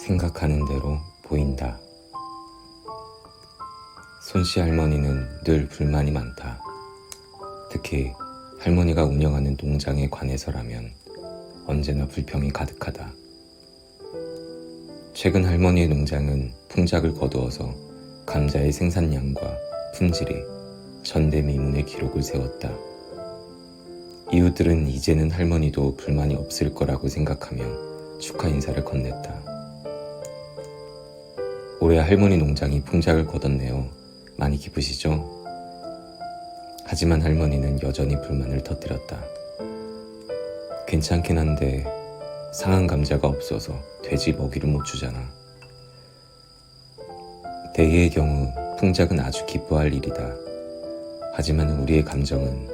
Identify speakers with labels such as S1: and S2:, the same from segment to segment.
S1: 생각하는 대로 보인다. 손씨 할머니는 늘 불만이 많다. 특히 할머니가 운영하는 농장에 관해서라면 언제나 불평이 가득하다. 최근 할머니의 농장은 풍작을 거두어서 감자의 생산량과 품질이 전대미문의 기록을 세웠다. 이웃들은 이제는 할머니도 불만이 없을 거라고 생각하며 축하 인사를 건넸다. 올해 할머니 농장이 풍작을 거뒀네요. 많이 기쁘시죠? 하지만 할머니는 여전히 불만을 터뜨렸다. 괜찮긴 한데 상한 감자가 없어서 돼지 먹이를 못 주잖아. 대의의 경우 풍작은 아주 기뻐할 일이다. 하지만 우리의 감정은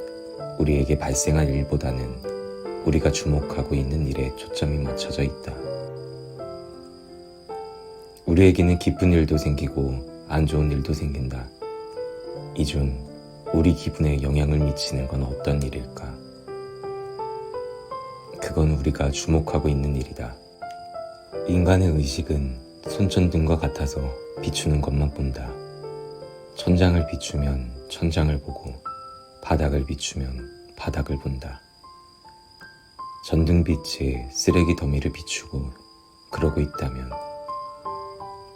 S1: 우리에게 발생할 일보다는 우리가 주목하고 있는 일에 초점이 맞춰져 있다. 우리에게는 기쁜 일도 생기고 안 좋은 일도 생긴다. 이 중 우리 기분에 영향을 미치는 건 어떤 일일까? 그건 우리가 주목하고 있는 일이다. 인간의 의식은 손전등과 같아서 비추는 것만 본다. 천장을 비추면 천장을 보고 바닥을 비추면 바닥을 본다. 전등빛에 쓰레기 더미를 비추고 그러고 있다면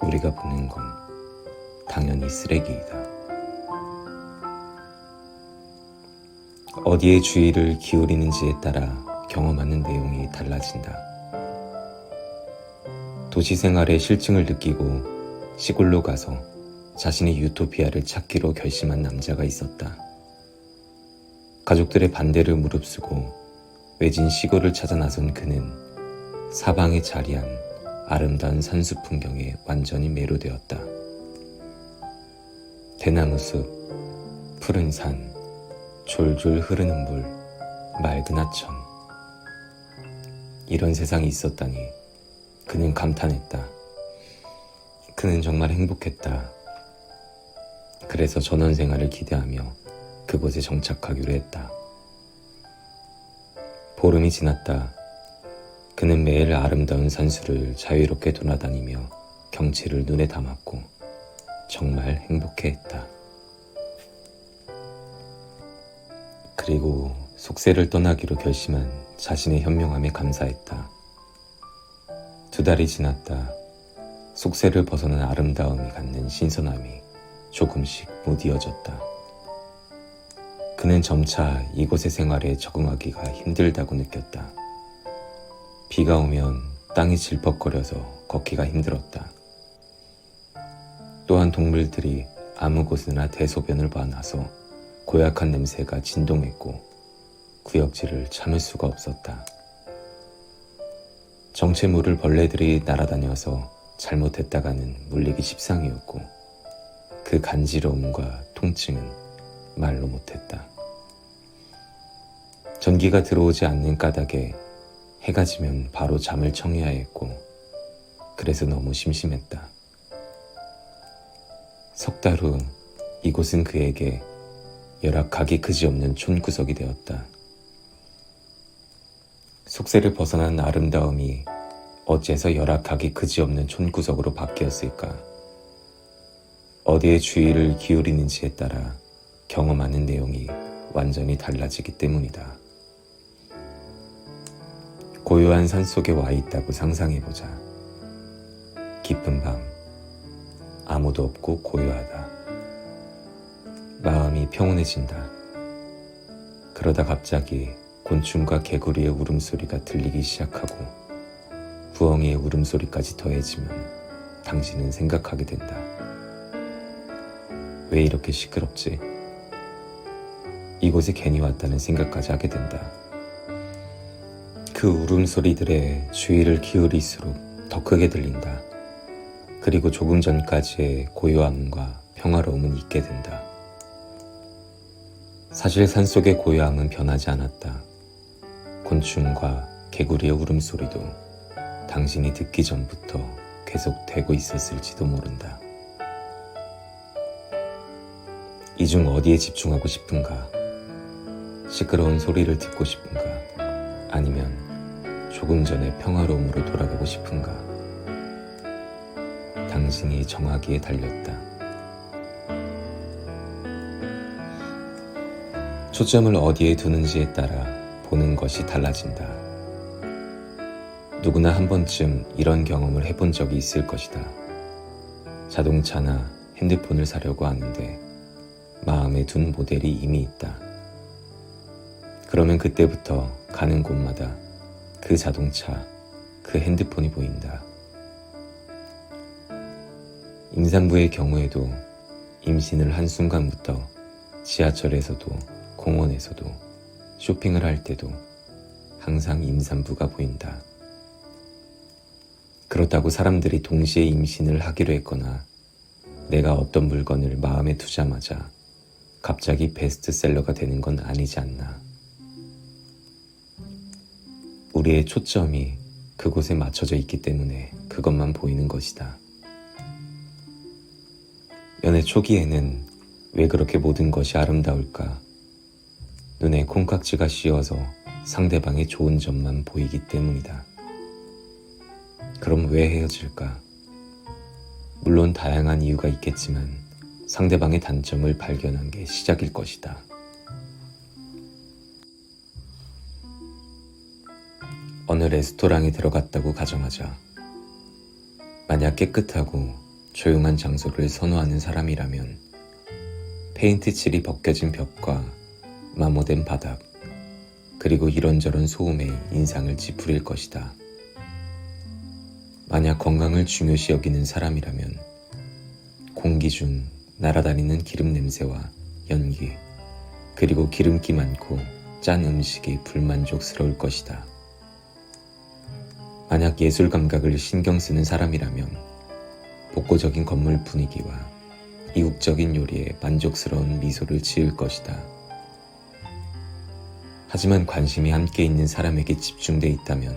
S1: 우리가 보는 건 당연히 쓰레기이다. 어디에 주의를 기울이는지에 따라 경험하는 내용이 달라진다. 도시 생활의 실증을 느끼고 시골로 가서 자신의 유토피아를 찾기로 결심한 남자가 있었다. 가족들의 반대를 무릅쓰고 외진 시골을 찾아 나선 그는 사방에 자리한 아름다운 산수 풍경에 완전히 매료되었다. 대나무숲, 푸른 산, 졸졸 흐르는 물, 맑은 하천. 이런 세상이 있었다니 그는 감탄했다. 그는 정말 행복했다. 그래서 전원생활을 기대하며 그곳에 정착하기로 했다. 보름이 지났다. 그는 매일 아름다운 산수를 자유롭게 돌아다니며 경치를 눈에 담았고 정말 행복해했다. 그리고 속세를 떠나기로 결심한 자신의 현명함에 감사했다. 2달이 지났다. 속세를 벗어난 아름다움이 갖는 신선함이 조금씩 못 이어졌다. 그는 점차 이곳의 생활에 적응하기가 힘들다고 느꼈다. 비가 오면 땅이 질퍽거려서 걷기가 힘들었다. 또한 동물들이 아무 곳에나 대소변을 봐놔서 고약한 냄새가 진동했고 구역질을 참을 수가 없었다. 정체모를 벌레들이 날아다녀서 잘못했다가는 물리기 십상이었고 그 간지러움과 통증은 말로 못했다. 전기가 들어오지 않는 까닭에 해가 지면 바로 잠을 청해야 했고 그래서 너무 심심했다. 3달 후 이곳은 그에게 열악하기 그지없는 촌구석이 되었다. 속세를 벗어난 아름다움이 어째서 열악하기 그지없는 촌구석으로 바뀌었을까? 어디에 주의를 기울이는지에 따라 경험하는 내용이 완전히 달라지기 때문이다. 고요한 산속에 와 있다고 상상해보자. 깊은 밤, 아무도 없고 고요하다. 마음이 평온해진다. 그러다 갑자기 곤충과 개구리의 울음소리가 들리기 시작하고 부엉이의 울음소리까지 더해지면 당신은 생각하게 된다. 왜 이렇게 시끄럽지? 이곳에 괜히 왔다는 생각까지 하게 된다. 그 울음소리들에 주의를 기울일수록 더 크게 들린다. 그리고 조금 전까지의 고요함과 평화로움은 잊게 된다. 사실 산속의 고요함은 변하지 않았다. 곤충과 개구리의 울음소리도 당신이 듣기 전부터 계속되고 있었을지도 모른다. 이 중 어디에 집중하고 싶은가? 시끄러운 소리를 듣고 싶은가? 아니면 조금 전의 평화로움으로 돌아가고 싶은가? 당신이 정하기에 달렸다. 초점을 어디에 두는지에 따라 보는 것이 달라진다. 누구나 한 번쯤 이런 경험을 해본 적이 있을 것이다. 자동차나 핸드폰을 사려고 하는데 마음에 둔 모델이 이미 있다. 그러면 그때부터 가는 곳마다 그 자동차, 그 핸드폰이 보인다. 임산부의 경우에도 임신을 한 순간부터 지하철에서도 공원에서도 쇼핑을 할 때도 항상 임산부가 보인다. 그렇다고 사람들이 동시에 임신을 하기로 했거나 내가 어떤 물건을 마음에 두자마자 갑자기 베스트셀러가 되는 건 아니지 않나. 우리의 초점이 그곳에 맞춰져 있기 때문에 그것만 보이는 것이다. 연애 초기에는 왜 그렇게 모든 것이 아름다울까? 눈에 콩깍지가 씌어서 상대방의 좋은 점만 보이기 때문이다. 그럼 왜 헤어질까? 물론 다양한 이유가 있겠지만 상대방의 단점을 발견한 게 시작일 것이다. 어느 레스토랑에 들어갔다고 가정하자. 만약 깨끗하고 조용한 장소를 선호하는 사람이라면 페인트 칠이 벗겨진 벽과 마모된 바닥, 그리고 이런저런 소음에 인상을 찌푸릴 것이다. 만약 건강을 중요시 여기는 사람이라면 공기 중 날아다니는 기름 냄새와 연기, 그리고 기름기 많고 짠 음식이 불만족스러울 것이다. 만약 예술 감각을 신경 쓰는 사람이라면 복고적인 건물 분위기와 이국적인 요리에 만족스러운 미소를 지을 것이다. 하지만 관심이 함께 있는 사람에게 집중돼 있다면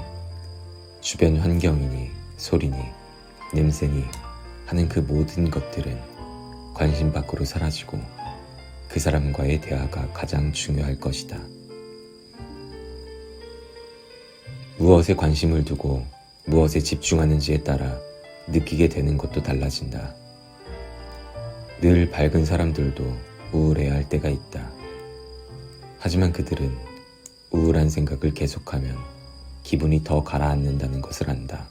S1: 주변 환경이니 소리니 냄새니 하는 그 모든 것들은 관심 밖으로 사라지고 그 사람과의 대화가 가장 중요할 것이다. 무엇에 관심을 두고 무엇에 집중하는지에 따라 느끼게 되는 것도 달라진다. 늘 밝은 사람들도 우울해할 때가 있다. 하지만 그들은 우울한 생각을 계속하면 기분이 더 가라앉는다는 것을 안다.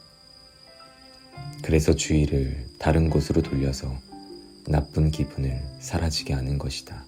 S1: 그래서 주의를 다른 곳으로 돌려서 나쁜 기분을 사라지게 하는 것이다.